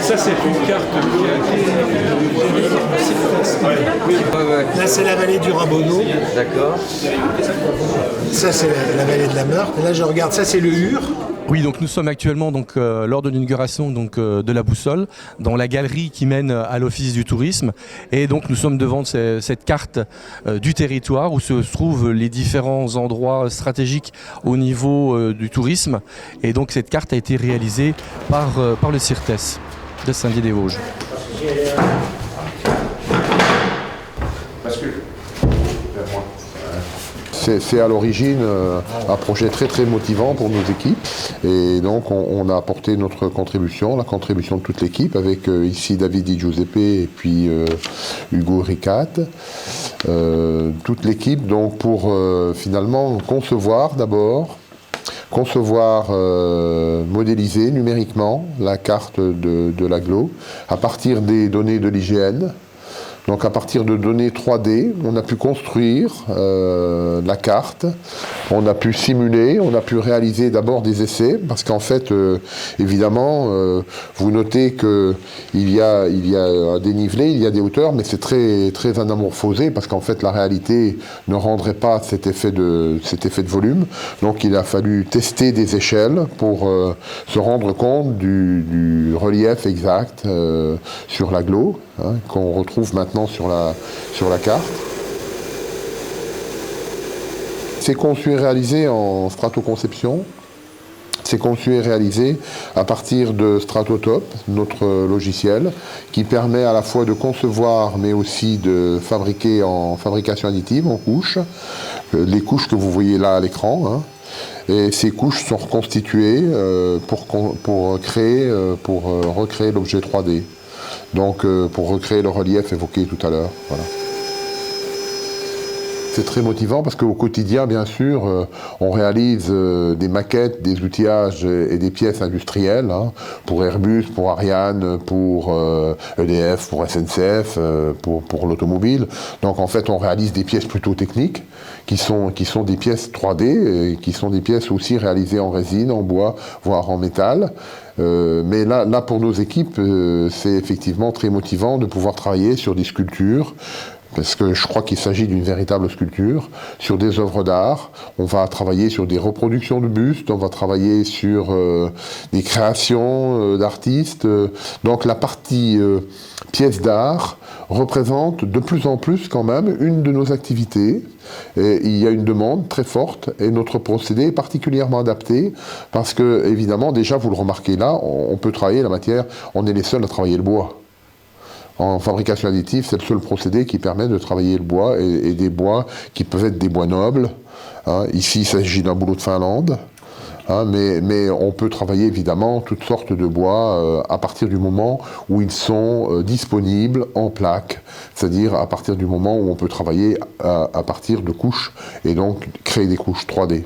Ça, c'est une carte qui a été... Là, c'est la vallée du Rabonneau. D'accord. Ça, c'est la vallée de la Meurthe. Et là, je regarde, ça, c'est le Hur. Oui, donc nous sommes actuellement lors de l'inauguration de la boussole dans la galerie qui mène à l'Office du tourisme, et donc nous sommes devant cette carte du territoire où se trouvent les différents endroits stratégiques au niveau du tourisme, et donc cette carte a été réalisée par le CIRTES de Saint-Dié-des-Vosges. C'est à l'origine un projet très très motivant pour nos équipes, et donc on a apporté notre contribution, la contribution de toute l'équipe, avec ici David Di Giuseppe et puis Hugo Ricat, toute l'équipe, donc pour finalement concevoir d'abord, modéliser numériquement la carte de l'agglo à partir des données de l'IGN. Donc à partir de données 3D, on a pu construire la carte, on a pu simuler, on a pu réaliser d'abord des essais, parce qu'en fait, évidemment, vous notez qu'il y a un dénivelé, il y a des hauteurs, mais c'est très, très anamorphosé, parce qu'en fait, la réalité ne rendrait pas cet effet de volume. Donc il a fallu tester des échelles pour se rendre compte du relief exact sur l'agglo, hein, qu'on retrouve maintenant sur la carte. C'est conçu et réalisé en stratoconception. C'est conçu et réalisé à partir de Stratotop, notre logiciel, qui permet à la fois de concevoir, mais aussi de fabriquer en fabrication additive, en couches, les couches que vous voyez là à l'écran. Hein. Et ces couches sont reconstituées pour recréer l'objet 3D. Donc pour recréer le relief évoqué tout à l'heure. Voilà. C'est très motivant parce qu'au quotidien, bien sûr, on réalise des maquettes, des outillages et des pièces industrielles, hein, pour Airbus, pour Ariane, pour EDF, pour SNCF, pour l'automobile. Donc en fait, on réalise des pièces plutôt techniques qui sont des pièces 3D et qui sont des pièces aussi réalisées en résine, en bois, voire en métal. Mais là, pour nos équipes, c'est effectivement très motivant de pouvoir travailler sur des sculptures, parce que je crois qu'il s'agit d'une véritable sculpture, sur des œuvres d'art. On va travailler sur des reproductions de bustes, on va travailler sur des créations d'artistes. Donc la partie pièces d'art représente de plus en plus quand même une de nos activités. Et il y a une demande très forte et notre procédé est particulièrement adapté parce que, évidemment, déjà vous le remarquez là, on peut travailler la matière, on est les seuls à travailler le bois. En fabrication additive, c'est le seul procédé qui permet de travailler le bois et des bois qui peuvent être des bois nobles. Hein. Ici, il s'agit d'un boulot de Finlande. Hein, mais on peut travailler évidemment toutes sortes de bois à partir du moment où ils sont disponibles en plaques, c'est-à-dire à partir du moment où on peut travailler à partir de couches et donc créer des couches 3D.